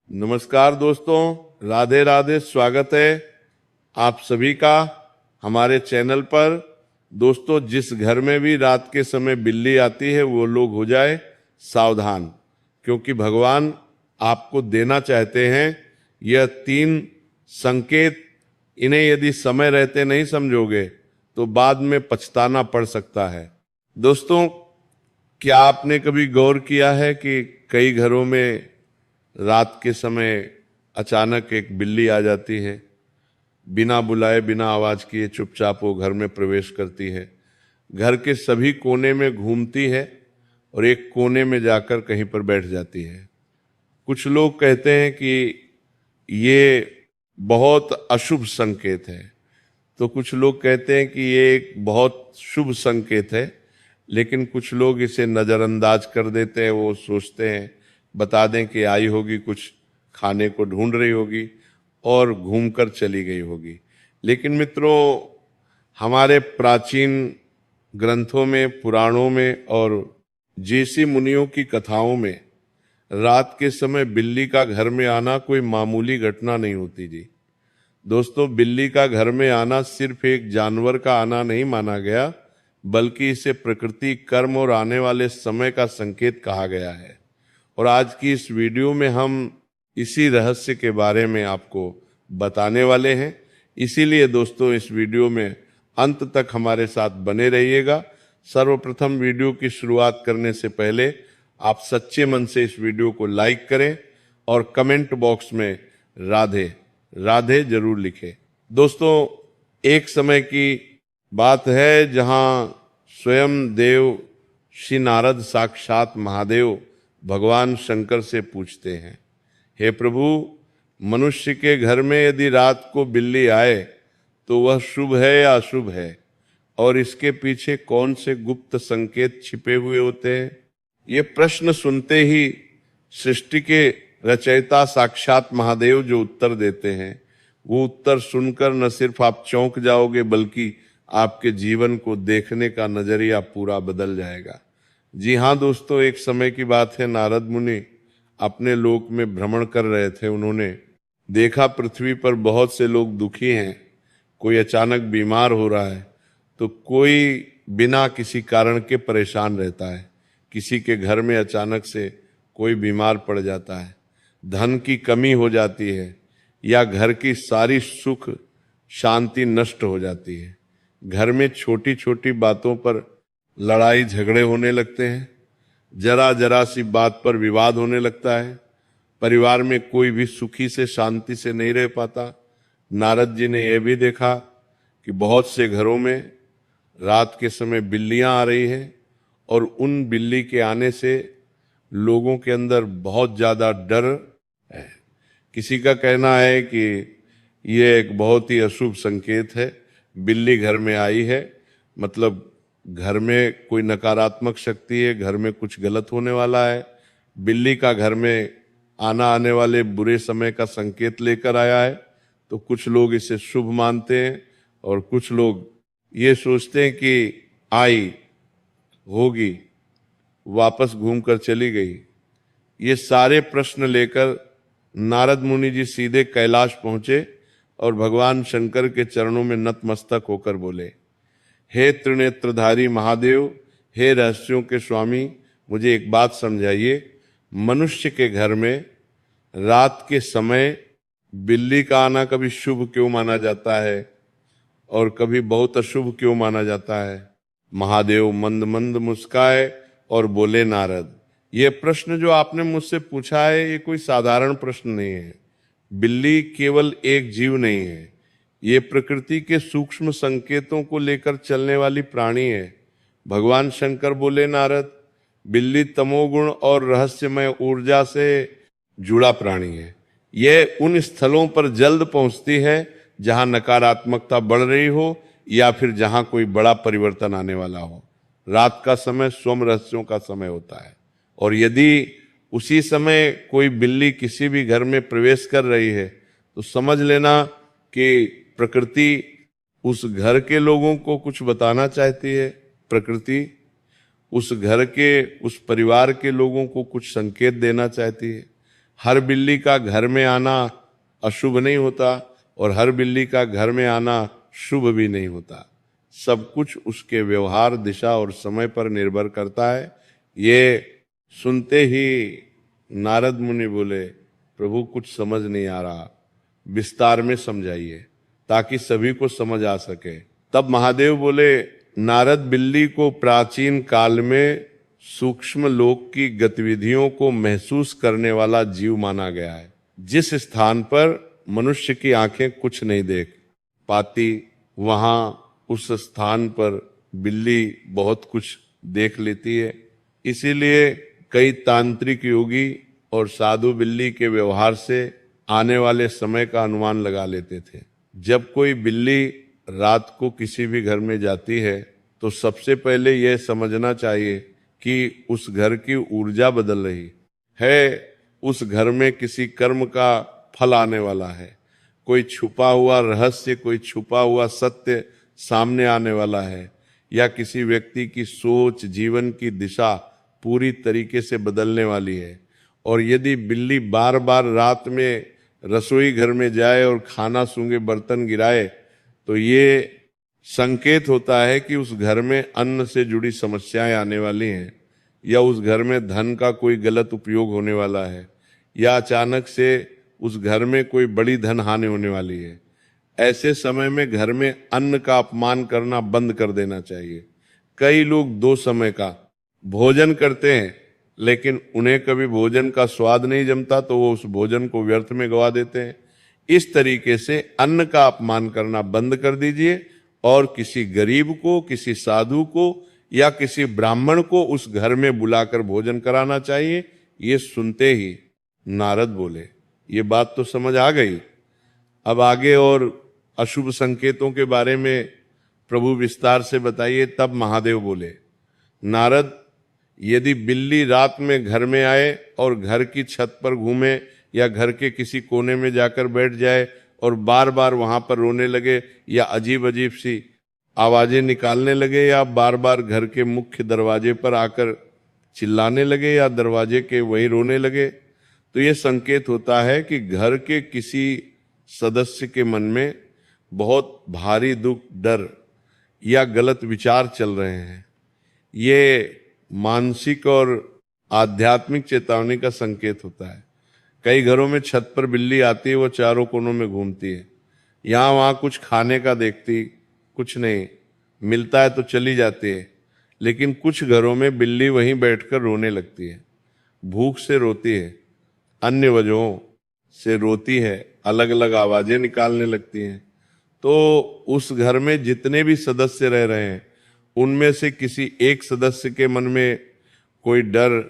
नमस्कार दोस्तों, राधे राधे। स्वागत है आप सभी का हमारे चैनल पर। दोस्तों, जिस घर में भी रात के समय बिल्ली आती है वो लोग हो जाए सावधान, क्योंकि भगवान आपको देना चाहते हैं यह 3 संकेत। इन्हें यदि समय रहते नहीं समझोगे तो बाद में पछताना पड़ सकता है। दोस्तों, क्या आपने कभी गौर किया है कि कई घरों में रात के समय अचानक एक बिल्ली आ जाती है, बिना बुलाए बिना आवाज किए चुपचाप वो घर में प्रवेश करती है, घर के सभी कोने में घूमती है और एक कोने में जाकर कहीं पर बैठ जाती है। कुछ लोग कहते हैं कि ये बहुत अशुभ संकेत है, तो कुछ लोग कहते हैं कि ये एक बहुत शुभ संकेत है, लेकिन कुछ लोग इसे नज़रअंदाज कर देते हैं। वो सोचते हैं बता दें कि आई होगी, कुछ खाने को ढूंढ रही होगी और घूमकर चली गई होगी। लेकिन मित्रों, हमारे प्राचीन ग्रंथों में, पुराणों में और ऋषि मुनियों की कथाओं में रात के समय बिल्ली का घर में आना कोई मामूली घटना नहीं होती जी। दोस्तों, बिल्ली का घर में आना सिर्फ एक जानवर का आना नहीं माना गया, बल्कि इसे प्रकृति, कर्म और आने वाले समय का संकेत कहा गया है। और आज की इस वीडियो में हम इसी रहस्य के बारे में आपको बताने वाले हैं। इसीलिए दोस्तों, इस वीडियो में अंत तक हमारे साथ बने रहिएगा। सर्वप्रथम वीडियो की शुरुआत करने से पहले आप सच्चे मन से इस वीडियो को लाइक करें और कमेंट बॉक्स में राधे राधे जरूर लिखें। दोस्तों, एक समय की बात है जहां स्वयं देव श्री नारद साक्षात महादेव भगवान शंकर से पूछते हैं, हे प्रभु, मनुष्य के घर में यदि रात को बिल्ली आए तो वह शुभ है या अशुभ है, और इसके पीछे कौन से गुप्त संकेत छिपे हुए होते हैं। ये प्रश्न सुनते ही सृष्टि के रचयिता साक्षात महादेव जो उत्तर देते हैं, वो उत्तर सुनकर न सिर्फ आप चौंक जाओगे, बल्कि आपके जीवन को देखने का नजरिया पूरा बदल जाएगा। जी हाँ दोस्तों, एक समय की बात है, नारद मुनि अपने लोक में भ्रमण कर रहे थे। उन्होंने देखा पृथ्वी पर बहुत से लोग दुखी हैं, कोई अचानक बीमार हो रहा है, तो कोई बिना किसी कारण के परेशान रहता है। किसी के घर में अचानक से कोई बीमार पड़ जाता है, धन की कमी हो जाती है, या घर की सारी सुख शांति नष्ट हो जाती है। घर में छोटी छोटी बातों पर लड़ाई झगड़े होने लगते हैं, जरा जरा सी बात पर विवाद होने लगता है, परिवार में कोई भी सुखी से शांति से नहीं रह पाता। नारद जी ने यह भी देखा कि बहुत से घरों में रात के समय बिल्लियां आ रही हैं, और उन बिल्ली के आने से लोगों के अंदर बहुत ज़्यादा डर है। किसी का कहना है कि यह एक बहुत ही अशुभ संकेत है, बिल्ली घर में आई है मतलब घर में कोई नकारात्मक शक्ति है, घर में कुछ गलत होने वाला है। बिल्ली का घर में आना आने वाले बुरे समय का संकेत लेकर आया है। तो कुछ लोग इसे शुभ मानते हैं और कुछ लोग ये सोचते हैं कि आई होगी, वापस घूमकर चली गई। ये सारे प्रश्न लेकर नारद मुनि जी सीधे कैलाश पहुंचे और भगवान शंकर के चरणों में नतमस्तक होकर बोले, हे त्रिनेत्रधारी महादेव, हे रहस्यों के स्वामी, मुझे एक बात समझाइए। मनुष्य के घर में रात के समय बिल्ली का आना कभी शुभ क्यों माना जाता है और कभी बहुत अशुभ क्यों माना जाता है। महादेव मंद मंद मुस्काए और बोले, नारद, ये प्रश्न जो आपने मुझसे पूछा है, ये कोई साधारण प्रश्न नहीं है। बिल्ली केवल एक जीव नहीं है, ये प्रकृति के सूक्ष्म संकेतों को लेकर चलने वाली प्राणी है। भगवान शंकर बोले, नारद, बिल्ली तमोगुण और रहस्यमय ऊर्जा से जुड़ा प्राणी है। यह उन स्थलों पर जल्द पहुंचती है जहां नकारात्मकता बढ़ रही हो या फिर जहां कोई बड़ा परिवर्तन आने वाला हो। रात का समय स्वयं रहस्यों का समय होता है, और यदि उसी समय कोई बिल्ली किसी भी घर में प्रवेश कर रही है तो समझ लेना कि प्रकृति उस घर के लोगों को कुछ बताना चाहती है। प्रकृति उस घर के, उस परिवार के लोगों को कुछ संकेत देना चाहती है। हर बिल्ली का घर में आना अशुभ नहीं होता और हर बिल्ली का घर में आना शुभ भी नहीं होता। सब कुछ उसके व्यवहार, दिशा और समय पर निर्भर करता है। ये सुनते ही नारद मुनि बोले, प्रभु कुछ समझ नहीं आ रहा, विस्तार में समझाइए ताकि सभी को समझ आ सके। तब महादेव बोले, नारद, बिल्ली को प्राचीन काल में सूक्ष्म लोक की गतिविधियों को महसूस करने वाला जीव माना गया है। जिस स्थान पर मनुष्य की आंखें कुछ नहीं देख पाती, वहां उस स्थान पर बिल्ली बहुत कुछ देख लेती है। इसीलिए कई तांत्रिक योगी और साधु बिल्ली के व्यवहार से आने वाले समय का अनुमान लगा लेते थे। जब कोई बिल्ली रात को किसी भी घर में जाती है तो सबसे पहले यह समझना चाहिए कि उस घर की ऊर्जा बदल रही है, उस घर में किसी कर्म का फल आने वाला है, कोई छुपा हुआ रहस्य, कोई छुपा हुआ सत्य सामने आने वाला है, या किसी व्यक्ति की सोच, जीवन की दिशा पूरी तरीके से बदलने वाली है। और यदि बिल्ली बार बार रात में रसोई घर में जाए और खाना सूंघे, बर्तन गिराए, तो ये संकेत होता है कि उस घर में अन्न से जुड़ी समस्याएं आने वाली हैं, या उस घर में धन का कोई गलत उपयोग होने वाला है, या अचानक से उस घर में कोई बड़ी धन हानि होने वाली है। ऐसे समय में घर में अन्न का अपमान करना बंद कर देना चाहिए। कई लोग 2 समय का भोजन करते हैं, लेकिन उन्हें कभी भोजन का स्वाद नहीं जमता तो वो उस भोजन को व्यर्थ में गवा देते हैं। इस तरीके से अन्न का अपमान करना बंद कर दीजिए और किसी गरीब को, किसी साधु को या किसी ब्राह्मण को उस घर में बुलाकर भोजन कराना चाहिए। ये सुनते ही नारद बोले, ये बात तो समझ आ गई, अब आगे और अशुभ संकेतों के बारे में प्रभु विस्तार से बताइए। तब महादेव बोले, नारद, यदि बिल्ली रात में घर में आए और घर की छत पर घूमे या घर के किसी कोने में जाकर बैठ जाए और बार बार वहां पर रोने लगे या अजीब अजीब सी आवाजें निकालने लगे या बार बार घर के मुख्य दरवाजे पर आकर चिल्लाने लगे या दरवाजे के वहीं रोने लगे, तो ये संकेत होता है कि घर के किसी सदस्य के मन में बहुत भारी दुख, डर या गलत विचार चल रहे हैं। ये मानसिक और आध्यात्मिक चेतावनी का संकेत होता है। कई घरों में छत पर बिल्ली आती है, वो चारों कोनों में घूमती है, यहाँ वहाँ कुछ खाने का देखती, कुछ नहीं मिलता है तो चली जाती है। लेकिन कुछ घरों में बिल्ली वहीं बैठकर रोने लगती है, भूख से रोती है, अन्य वजहों से रोती है, अलग अलग आवाजें निकालने लगती हैं। तो उस घर में जितने भी सदस्य रह रहे हैं, उनमें से किसी एक सदस्य के मन में कोई डर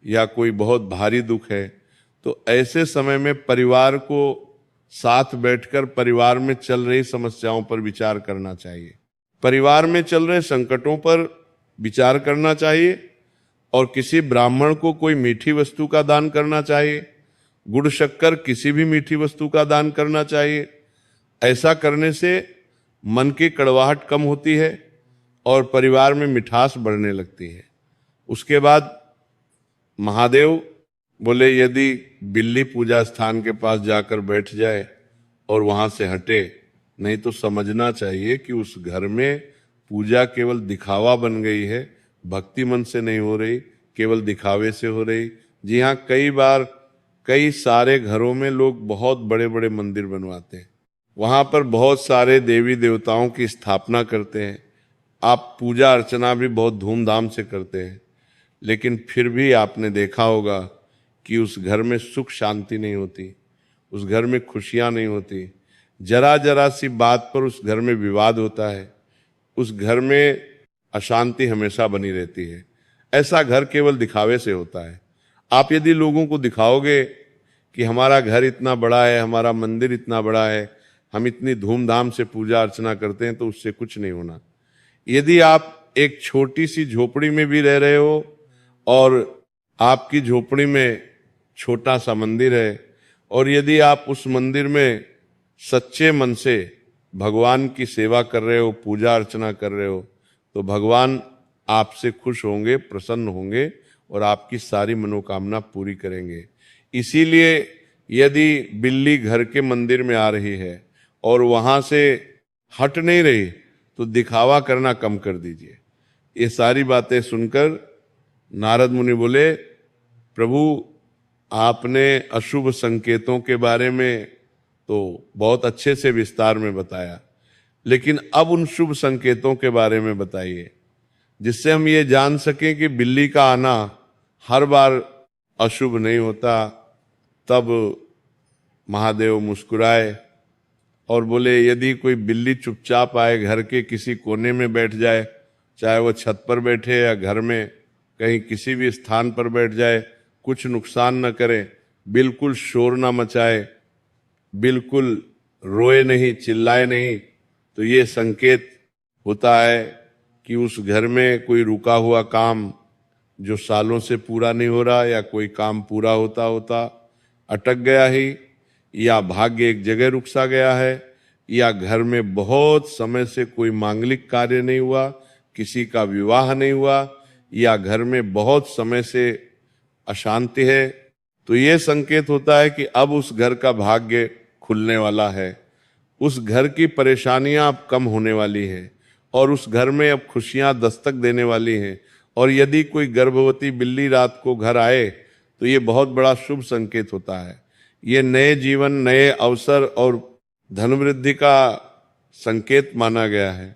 या कोई बहुत भारी दुख है, तो ऐसे समय में परिवार को साथ बैठकर परिवार में चल रही समस्याओं पर विचार करना चाहिए, परिवार में चल रहे संकटों पर विचार करना चाहिए और किसी ब्राह्मण को कोई मीठी वस्तु का दान करना चाहिए, गुड़ शक्कर किसी भी मीठी वस्तु का दान करना चाहिए। ऐसा करने से मन की कड़वाहट कम होती है और परिवार में मिठास बढ़ने लगती है। उसके बाद महादेव बोले, यदि बिल्ली पूजा स्थान के पास जाकर बैठ जाए और वहां से हटे, नहीं तो समझना चाहिए कि उस घर में पूजा केवल दिखावा बन गई है, भक्ति मन से नहीं हो रही, केवल दिखावे से हो रही। जी हाँ, कई बार कई सारे घरों में लोग बहुत बड़े बड़े मंदिर बनवाते हैं, वहां पर बहुत सारे देवी देवताओं की स्थापना करते हैं, आप पूजा अर्चना भी बहुत धूमधाम से करते हैं, लेकिन फिर भी आपने देखा होगा कि उस घर में सुख शांति नहीं होती, उस घर में खुशियां नहीं होती। जरा जरा सी बात पर उस घर में विवाद होता है, उस घर में अशांति हमेशा बनी रहती है। ऐसा घर केवल दिखावे से होता है। आप यदि लोगों को दिखाओगे कि हमारा घर इतना बड़ा है, हमारा मंदिर इतना बड़ा है, हम इतनी धूमधाम से पूजा अर्चना करते हैं, तो उससे कुछ नहीं होना। यदि आप एक छोटी सी झोपड़ी में भी रह रहे हो और आपकी झोपड़ी में छोटा सा मंदिर है, और यदि आप उस मंदिर में सच्चे मन से भगवान की सेवा कर रहे हो, पूजा अर्चना कर रहे हो, तो भगवान आपसे खुश होंगे, प्रसन्न होंगे और आपकी सारी मनोकामना पूरी करेंगे। इसीलिए यदि बिल्ली घर के मंदिर में आ रही है और वहां से हट नहीं रही तो दिखावा करना कम कर दीजिए। ये सारी बातें सुनकर नारद मुनि बोले, प्रभु आपने अशुभ संकेतों के बारे में तो बहुत अच्छे से विस्तार में बताया, लेकिन अब उन शुभ संकेतों के बारे में बताइए जिससे हम ये जान सकें कि बिल्ली का आना हर बार अशुभ नहीं होता। तब महादेव मुस्कुराए और बोले, यदि कोई बिल्ली चुपचाप आए, घर के किसी कोने में बैठ जाए, चाहे वो छत पर बैठे या घर में कहीं किसी भी स्थान पर बैठ जाए, कुछ नुकसान न करे, बिल्कुल शोर ना मचाए, बिल्कुल रोए नहीं, चिल्लाए नहीं, तो ये संकेत होता है कि उस घर में कोई रुका हुआ काम जो सालों से पूरा नहीं हो रहा, या कोई काम पूरा होता होता अटक गया ही, या भाग्य एक जगह रुक सा गया है, या घर में बहुत समय से कोई मांगलिक कार्य नहीं हुआ, किसी का विवाह नहीं हुआ, या घर में बहुत समय से अशांति है, तो ये संकेत होता है कि अब उस घर का भाग्य खुलने वाला है, उस घर की परेशानियां अब कम होने वाली है और उस घर में अब खुशियां दस्तक देने वाली हैं। और यदि कोई गर्भवती बिल्ली रात को घर आए तो ये बहुत बड़ा शुभ संकेत होता है। ये नए जीवन, नए अवसर और धन वृद्धि का संकेत माना गया है।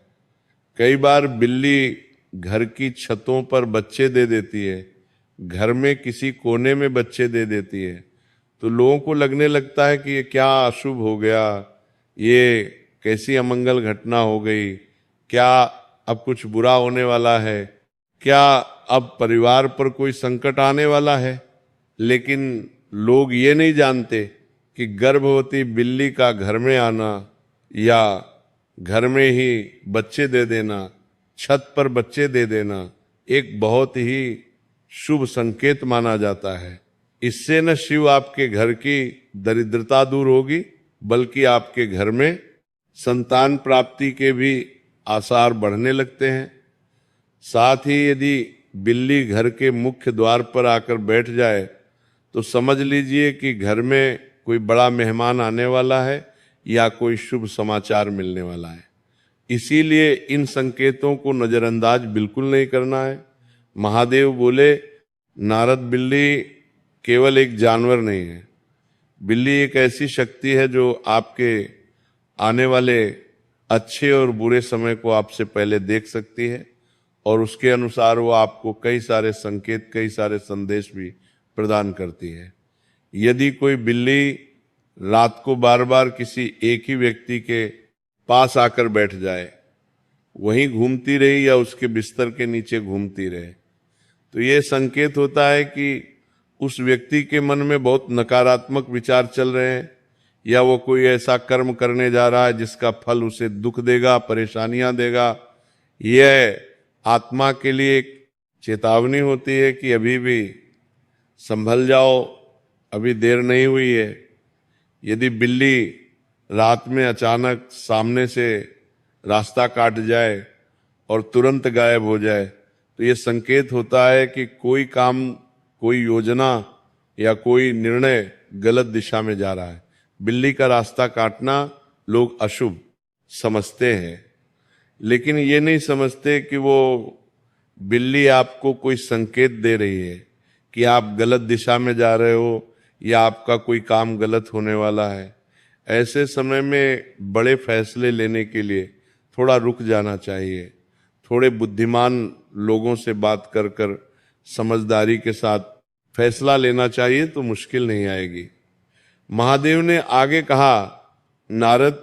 कई बार बिल्ली घर की छतों पर बच्चे दे देती है, घर में किसी कोने में बच्चे दे देती है, तो लोगों को लगने लगता है कि ये क्या अशुभ हो गया, ये कैसी अमंगल घटना हो गई, क्या अब कुछ बुरा होने वाला है, क्या अब परिवार पर कोई संकट आने वाला है। लेकिन लोग ये नहीं जानते कि गर्भवती बिल्ली का घर में आना या घर में ही बच्चे दे देना, छत पर बच्चे दे देना एक बहुत ही शुभ संकेत माना जाता है। इससे न शिव आपके घर की दरिद्रता दूर होगी, बल्कि आपके घर में संतान प्राप्ति के भी आसार बढ़ने लगते हैं। साथ ही यदि बिल्ली घर के मुख्य द्वार पर आकर बैठ जाए तो समझ लीजिए कि घर में कोई बड़ा मेहमान आने वाला है या कोई शुभ समाचार मिलने वाला है। इसीलिए इन संकेतों को नजरअंदाज बिल्कुल नहीं करना है। महादेव बोले, नारद, बिल्ली केवल एक जानवर नहीं है, बिल्ली एक ऐसी शक्ति है जो आपके आने वाले अच्छे और बुरे समय को आपसे पहले देख सकती है और उसके अनुसार वो आपको कई सारे संकेत, कई सारे संदेश भी प्रदान करती है। यदि कोई बिल्ली रात को बार बार किसी एक ही व्यक्ति के पास आकर बैठ जाए, वहीं घूमती रही या उसके बिस्तर के नीचे घूमती रहे, तो ये संकेत होता है कि उस व्यक्ति के मन में बहुत नकारात्मक विचार चल रहे हैं, या वो कोई ऐसा कर्म करने जा रहा है जिसका फल उसे दुख देगा, परेशानियां देगा। यह आत्मा के लिए एक चेतावनी होती है कि अभी भी संभल जाओ, अभी देर नहीं हुई है। यदि बिल्ली रात में अचानक सामने से रास्ता काट जाए और तुरंत गायब हो जाए तो ये संकेत होता है कि कोई काम, कोई योजना या कोई निर्णय गलत दिशा में जा रहा है। बिल्ली का रास्ता काटना लोग अशुभ समझते हैं, लेकिन ये नहीं समझते कि वो बिल्ली आपको कोई संकेत दे रही है कि आप गलत दिशा में जा रहे हो या आपका कोई काम गलत होने वाला है। ऐसे समय में बड़े फैसले लेने के लिए थोड़ा रुक जाना चाहिए, थोड़े बुद्धिमान लोगों से बात कर कर समझदारी के साथ फैसला लेना चाहिए, तो मुश्किल नहीं आएगी। महादेव ने आगे कहा, नारद,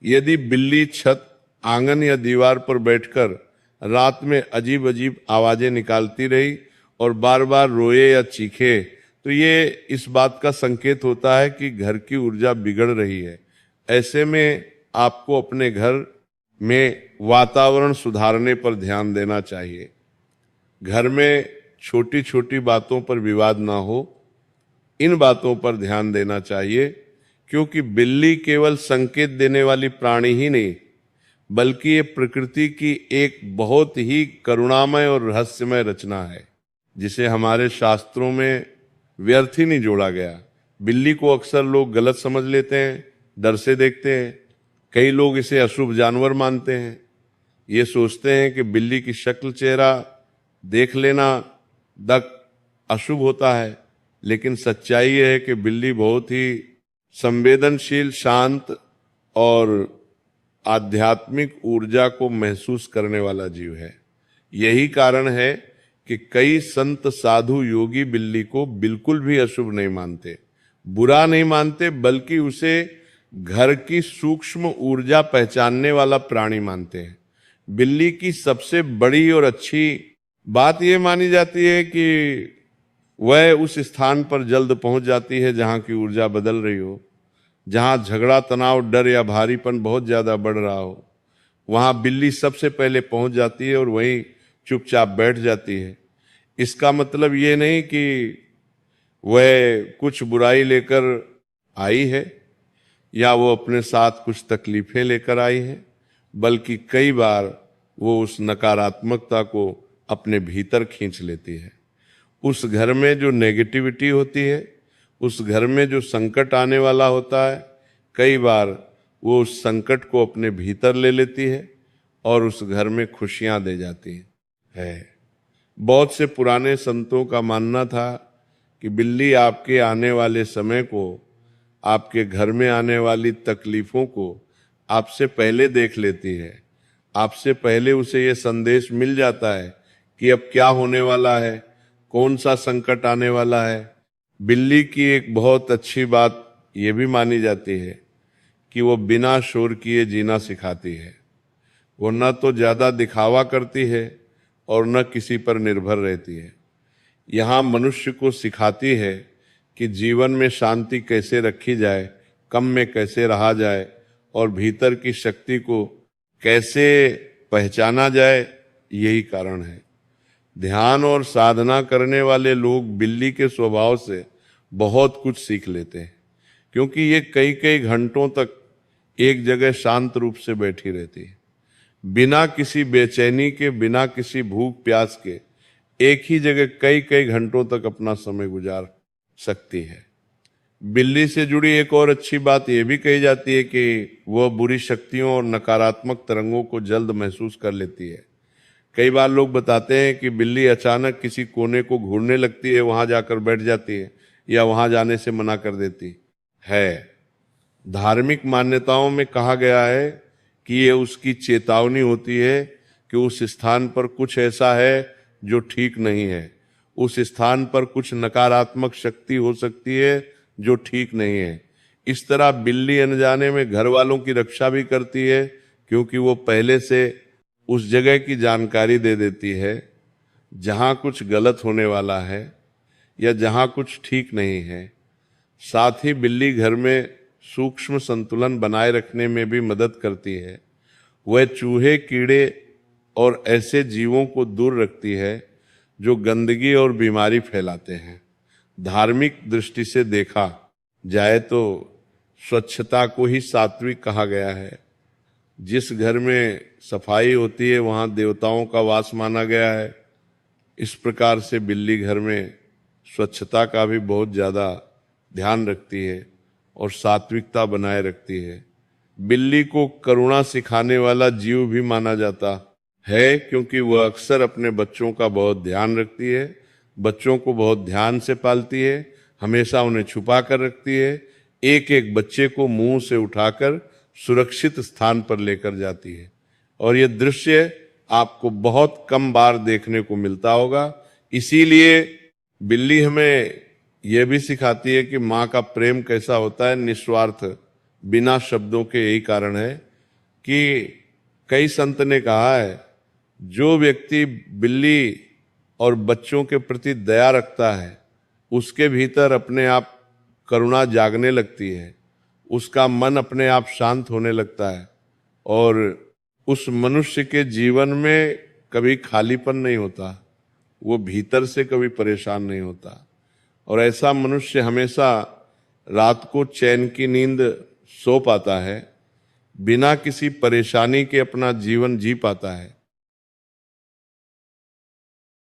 यदि बिल्ली छत, आंगन या दीवार पर बैठकर रात में अजीब अजीब आवाजें निकालती रही और बार बार रोए या चीखे, तो ये इस बात का संकेत होता है कि घर की ऊर्जा बिगड़ रही है। ऐसे में आपको अपने घर में वातावरण सुधारने पर ध्यान देना चाहिए। घर में छोटी छोटी बातों पर विवाद ना हो, इन बातों पर ध्यान देना चाहिए, क्योंकि बिल्ली केवल संकेत देने वाली प्राणी ही नहीं, बल्कि ये प्रकृति की एक बहुत ही करुणामय और रहस्यमय रचना है, जिसे हमारे शास्त्रों में व्यर्थ ही नहीं जोड़ा गया। बिल्ली को अक्सर लोग गलत समझ लेते हैं, डर से देखते हैं। कई लोग इसे अशुभ जानवर मानते हैं। ये सोचते हैं कि बिल्ली की शक्ल चेहरा देख लेना तक अशुभ होता है, लेकिन सच्चाई यह है कि बिल्ली बहुत ही संवेदनशील, शांत और आध्यात्मिक ऊर्जा को महसूस करने वाला जीव है। यही कारण है कि कई संत, साधु, योगी बिल्ली को बिल्कुल भी अशुभ नहीं मानते, बुरा नहीं मानते, बल्कि उसे घर की सूक्ष्म ऊर्जा पहचानने वाला प्राणी मानते हैं। बिल्ली की सबसे बड़ी और अच्छी बात यह मानी जाती है कि वह उस स्थान पर जल्द पहुंच जाती है जहां की ऊर्जा बदल रही हो, जहां झगड़ा, तनाव, डर या भारीपन बहुत ज्यादा बढ़ रहा हो। वहां बिल्ली सबसे पहले पहुंच जाती है और वहीं चुपचाप बैठ जाती है। इसका मतलब ये नहीं कि वह कुछ बुराई लेकर आई है या वो अपने साथ कुछ तकलीफें लेकर आई है, बल्कि कई बार वो उस नकारात्मकता को अपने भीतर खींच लेती है। उस घर में जो नेगेटिविटी होती है, उस घर में जो संकट आने वाला होता है, कई बार वो उस संकट को अपने भीतर ले लेती है और उस घर में खुशियां दे जाती है। बहुत से पुराने संतों का मानना था कि बिल्ली आपके आने वाले समय को, आपके घर में आने वाली तकलीफों को आपसे पहले देख लेती है। आपसे पहले उसे ये संदेश मिल जाता है कि अब क्या होने वाला है, कौन सा संकट आने वाला है। बिल्ली की एक बहुत अच्छी बात ये भी मानी जाती है कि वो बिना शोर किए जीना सिखाती है। वो न तो ज़्यादा दिखावा करती है और न किसी पर निर्भर रहती है। यहाँ मनुष्य को सिखाती है कि जीवन में शांति कैसे रखी जाए, कम में कैसे रहा जाए और भीतर की शक्ति को कैसे पहचाना जाए। यही कारण है ध्यान और साधना करने वाले लोग बिल्ली के स्वभाव से बहुत कुछ सीख लेते हैं, क्योंकि ये कई कई घंटों तक एक जगह शांत रूप से बैठी रहती है, बिना किसी बेचैनी के, बिना किसी भूख प्यास के एक ही जगह कई कई घंटों तक अपना समय गुजार सकती है। बिल्ली से जुड़ी एक और अच्छी बात यह भी कही जाती है कि वह बुरी शक्तियों और नकारात्मक तरंगों को जल्द महसूस कर लेती है। कई बार लोग बताते हैं कि बिल्ली अचानक किसी कोने को घूरने लगती है, वहां जाकर बैठ जाती है या वहां जाने से मना कर देती है। धार्मिक मान्यताओं में कहा गया है कि ये उसकी चेतावनी होती है कि उस स्थान पर कुछ ऐसा है जो ठीक नहीं है, उस स्थान पर कुछ नकारात्मक शक्ति हो सकती है जो ठीक नहीं है। इस तरह बिल्ली अनजाने में घर वालों की रक्षा भी करती है, क्योंकि वो पहले से उस जगह की जानकारी दे देती है जहाँ कुछ गलत होने वाला है या जहाँ कुछ ठीक नहीं है। साथ ही बिल्ली घर में सूक्ष्म संतुलन बनाए रखने में भी मदद करती है। वह चूहे, कीड़े और ऐसे जीवों को दूर रखती है जो गंदगी और बीमारी फैलाते हैं। धार्मिक दृष्टि से देखा जाए तो स्वच्छता को ही सात्विक कहा गया है। जिस घर में सफाई होती है वहाँ देवताओं का वास माना गया है। इस प्रकार से बिल्ली घर में स्वच्छता का भी बहुत ज़्यादा ध्यान रखती है और सात्विकता बनाए रखती है। बिल्ली को करुणा सिखाने वाला जीव भी माना जाता है, क्योंकि वह अक्सर अपने बच्चों का बहुत ध्यान रखती है, बच्चों को बहुत ध्यान से पालती है, हमेशा उन्हें छुपा कर रखती है, एक एक बच्चे को मुंह से उठाकर सुरक्षित स्थान पर लेकर जाती है। और ये दृश्य आपको बहुत कम बार देखने को मिलता होगा। इसीलिए बिल्ली हमें यह भी सिखाती है कि माँ का प्रेम कैसा होता है, निस्वार्थ, बिना शब्दों के। यही कारण है कि कई संत ने कहा है, जो व्यक्ति बिल्ली और बच्चों के प्रति दया रखता है उसके भीतर अपने आप करुणा जागने लगती है, उसका मन अपने आप शांत होने लगता है और उस मनुष्य के जीवन में कभी खालीपन नहीं होता, वो भीतर से कभी परेशान नहीं होता। और ऐसा मनुष्य हमेशा रात को चैन की नींद सो पाता है, बिना किसी परेशानी के अपना जीवन जी पाता है।